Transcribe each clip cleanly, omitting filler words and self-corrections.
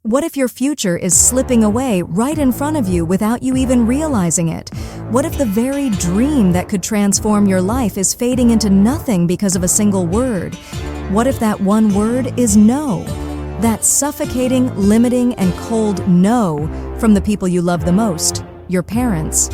What if your future is slipping away right in front of you without you even realizing it? What if the very dream that could transform your life is fading into nothing because of a single word? What if that one word is no? That suffocating, limiting, and cold no from the people you love the most, your parents.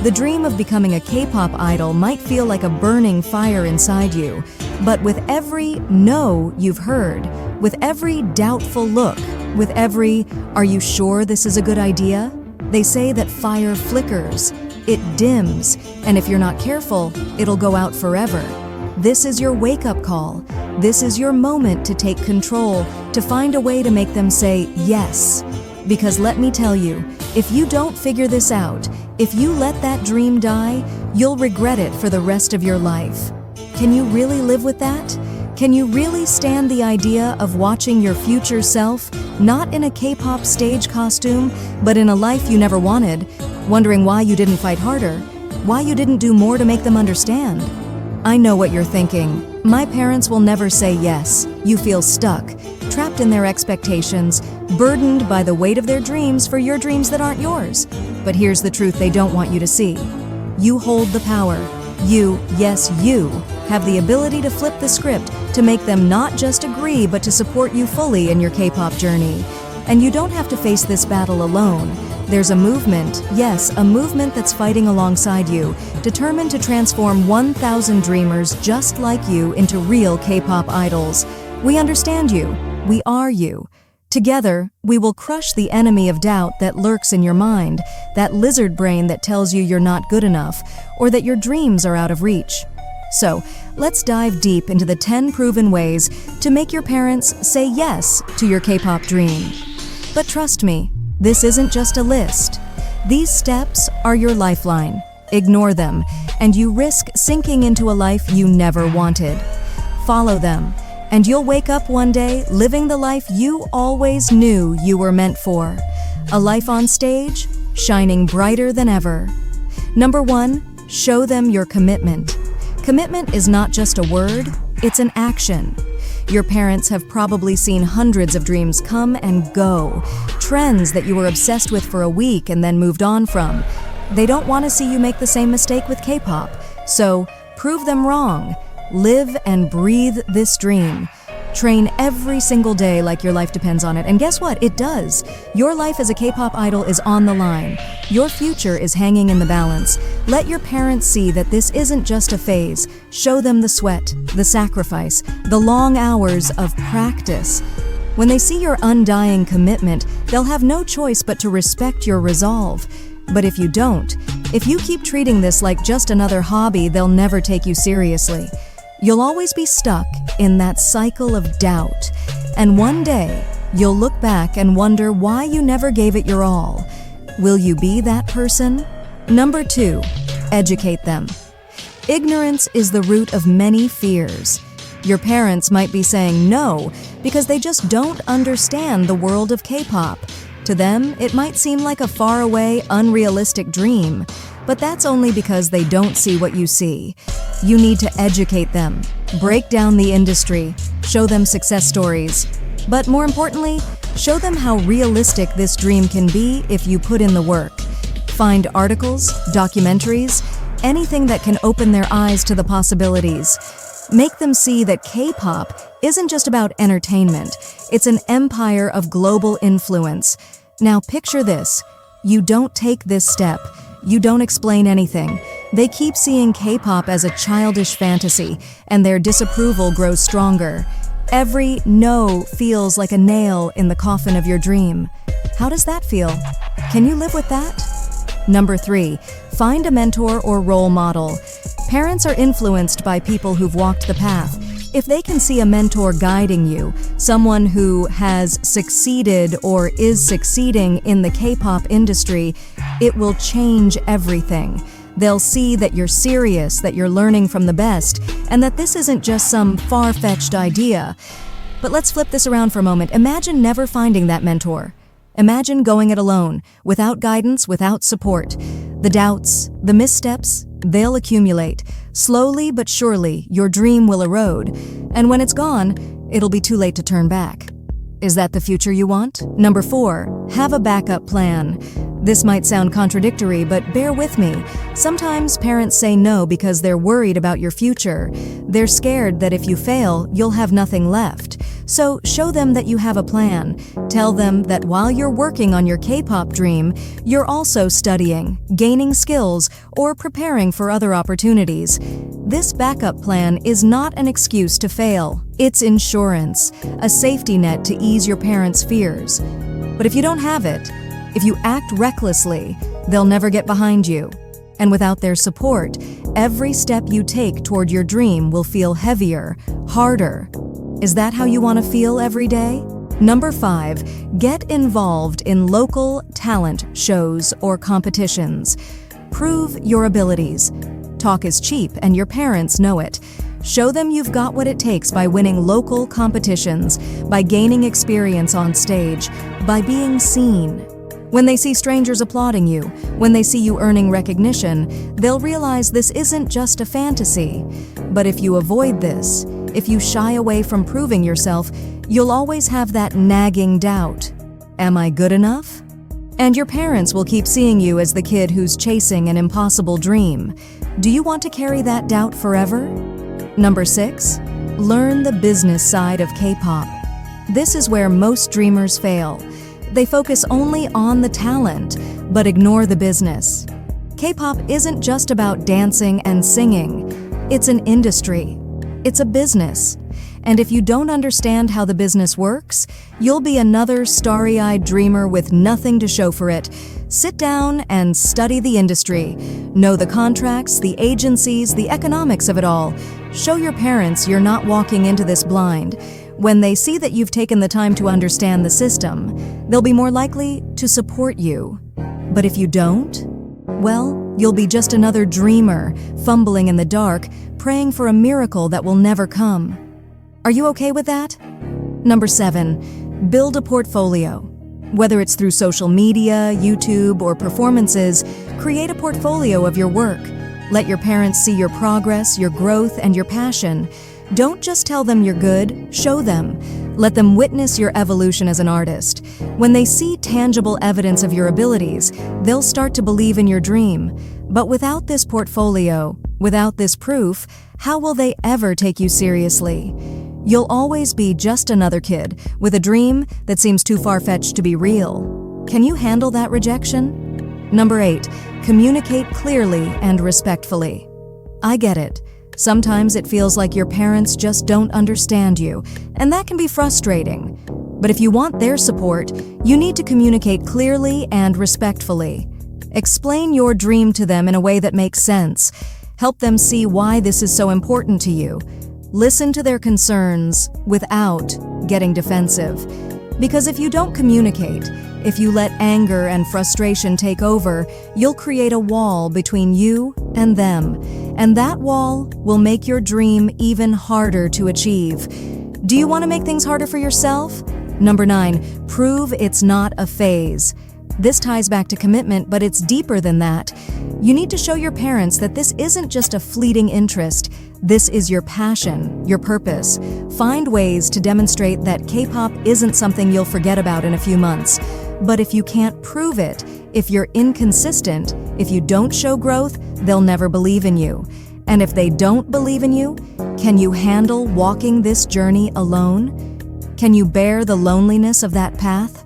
The dream of becoming a K-pop idol might feel like a burning fire inside you, but with every no you've heard, with every doubtful look, with every, "Are you sure this is a good idea?" They say that fire flickers, it dims, and if you're not careful, it'll go out forever. This is your wake-up call. This is your moment to take control, to find a way to make them say yes. Because let me tell you, if you don't figure this out, if you let that dream die, you'll regret it for the rest of your life. Can you really live with that? Can you really stand the idea of watching your future self, not in a K-pop stage costume, but in a life you never wanted, wondering why you didn't fight harder, why you didn't do more to make them understand? I know what you're thinking. My parents will never say yes. You feel stuck, trapped in their expectations, burdened by the weight of their dreams for your dreams that aren't yours. But here's the truth they don't want you to see. You hold the power. You, yes you, have the ability to flip the script to make them not just agree but to support you fully in your K-pop journey. And you don't have to face this battle alone. There's a movement, yes, a movement that's fighting alongside you, determined to transform 1,000 dreamers just like you into real K-pop idols. We understand you. We are you. Together, we will crush the enemy of doubt that lurks in your mind, that lizard brain that tells you you're not good enough, or that your dreams are out of reach. So, let's dive deep into the 10 proven ways to make your parents say yes to your K-pop dream. But trust me, this isn't just a list. These steps are your lifeline. Ignore them, and you risk sinking into a life you never wanted. Follow them, and you'll wake up one day living the life you always knew you were meant for. A life on stage, shining brighter than ever. Number 1, show them your commitment. Commitment is not just a word, it's an action. Your parents have probably seen hundreds of dreams come and go, trends that you were obsessed with for a week and then moved on from. They don't want to see you make the same mistake with K-pop, so prove them wrong. Live and breathe this dream. Train every single day like your life depends on it, and guess what? It does. Your life as a K-pop idol is on the line. Your future is hanging in the balance. Let your parents see that this isn't just a phase. Show them the sweat, the sacrifice, the long hours of practice. When they see your undying commitment, they'll have no choice but to respect your resolve. But if you don't, if you keep treating this like just another hobby, they'll never take you seriously. You'll always be stuck in that cycle of doubt, and one day you'll look back and wonder why you never gave it your all. Will you be that person? Number 2, educate them. Ignorance is the root of many fears. Your parents might be saying no because they just don't understand the world of K-pop. To them, it might seem like a faraway, unrealistic dream, but that's only because they don't see what you see. You need to educate them, break down the industry, show them success stories. But more importantly, show them how realistic this dream can be if you put in the work. Find articles, documentaries, anything that can open their eyes to the possibilities. Make them see that K-pop isn't just about entertainment, it's an empire of global influence. Now picture this. You don't take this step. You don't explain anything. They keep seeing K-pop as a childish fantasy, and their disapproval grows stronger. Every no feels like a nail in the coffin of your dream. How does that feel? Can you live with that? Number 3, find a mentor or role model. Parents are influenced by people who've walked the path. If they can see a mentor guiding you, someone who has succeeded or is succeeding in the K-pop industry, it will change everything. They'll see that you're serious, that you're learning from the best, and that this isn't just some far-fetched idea. But let's flip this around for a moment. Imagine never finding that mentor. Imagine going it alone, without guidance, without support. The doubts, the missteps, they'll accumulate. Slowly but surely, your dream will erode, and when it's gone, it'll be too late to turn back. Is that the future you want? Number 4, have a backup plan. This might sound contradictory, but bear with me. Sometimes parents say no because they're worried about your future. They're scared that if you fail, you'll have nothing left. So show them that you have a plan. Tell them that while you're working on your K-pop dream, you're also studying, gaining skills, or preparing for other opportunities. This backup plan is not an excuse to fail. It's insurance, a safety net to ease your parents' fears. But if you don't have it, if you act recklessly, they'll never get behind you. And without their support, every step you take toward your dream will feel heavier, harder. Is that how you want to feel every day? Number 5, get involved in local talent shows or competitions. Prove your abilities. Talk is cheap, and your parents know it. Show them you've got what it takes by winning local competitions, by gaining experience on stage, by being seen. When they see strangers applauding you, when they see you earning recognition, they'll realize this isn't just a fantasy. But if you avoid this, if you shy away from proving yourself, you'll always have that nagging doubt. Am I good enough? And your parents will keep seeing you as the kid who's chasing an impossible dream. Do you want to carry that doubt forever? Number 6, learn the business side of K-pop. This is where most dreamers fail. They focus only on the talent, but ignore the business. K-pop isn't just about dancing and singing. It's an industry. It's a business. And if you don't understand how the business works, you'll be another starry-eyed dreamer with nothing to show for it. Sit down and study the industry. Know the contracts, the agencies, the economics of it all. Show your parents you're not walking into this blind. When they see that you've taken the time to understand the system, they'll be more likely to support you. But if you don't, well, you'll be just another dreamer, fumbling in the dark, praying for a miracle that will never come. Are you okay with that? Number 7, build a portfolio. Whether it's through social media, YouTube, or performances, create a portfolio of your work. Let your parents see your progress, your growth, and your passion. Don't just tell them you're good, show them. Let them witness your evolution as an artist. When they see tangible evidence of your abilities, they'll start to believe in your dream. But without this portfolio, without this proof, how will they ever take you seriously? You'll always be just another kid with a dream that seems too far-fetched to be real. Can you handle that rejection? Number 8, communicate clearly and respectfully. I get it. Sometimes it feels like your parents just don't understand you, and that can be frustrating. But if you want their support, you need to communicate clearly and respectfully. Explain your dream to them in a way that makes sense. Help them see why this is so important to you. Listen to their concerns without getting defensive. Because if you don't communicate, if you let anger and frustration take over, you'll create a wall between you and them. And that wall will make your dream even harder to achieve. Do you want to make things harder for yourself? Number 9, prove it's not a phase. This ties back to commitment, but it's deeper than that. You need to show your parents that this isn't just a fleeting interest. This is your passion, your purpose. Find ways to demonstrate that K-pop isn't something you'll forget about in a few months. But if you can't prove it, if you're inconsistent, if you don't show growth, they'll never believe in you. And if they don't believe in you, can you handle walking this journey alone? Can you bear the loneliness of that path?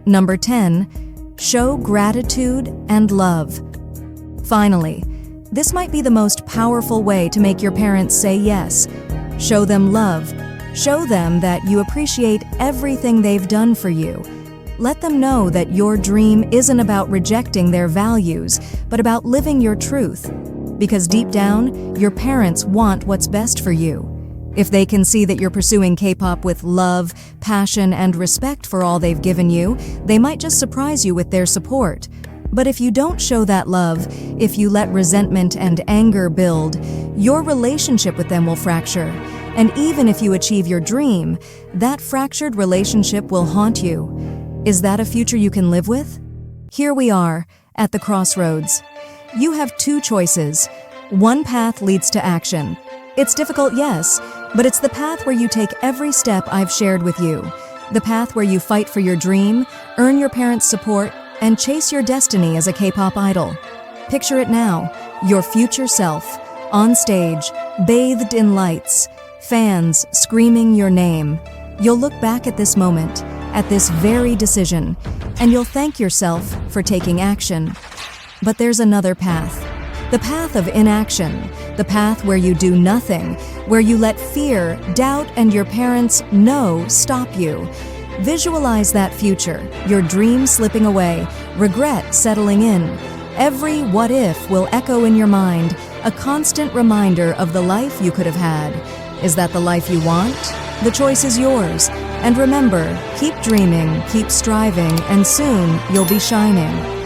Number 10, show gratitude and love. Finally, this might be the most powerful way to make your parents say yes. Show them love. Show them that you appreciate everything they've done for you. Let them know that your dream isn't about rejecting their values, but about living your truth. Because deep down, your parents want what's best for you. If they can see that you're pursuing K-pop with love, passion, and respect for all they've given you, they might just surprise you with their support. But if you don't show that love, if you let resentment and anger build, your relationship with them will fracture. And even if you achieve your dream, that fractured relationship will haunt you. Is that a future you can live with? Here we are, at the crossroads. You have two choices. One path leads to action. It's difficult, yes, but it's the path where you take every step I've shared with you. The path where you fight for your dream, earn your parents' support, and chase your destiny as a K-pop idol. Picture it now, your future self, on stage, bathed in lights, fans screaming your name. You'll look back at this moment, at this very decision, and you'll thank yourself for taking action. But there's another path. The path of inaction, the path where you do nothing, where you let fear, doubt, and your parents' no stop you. Visualize that future, your dream slipping away, regret settling in. Every what if will echo in your mind, a constant reminder of the life you could have had. Is that the life you want? The choice is yours. And remember, keep dreaming, keep striving, and soon you'll be shining.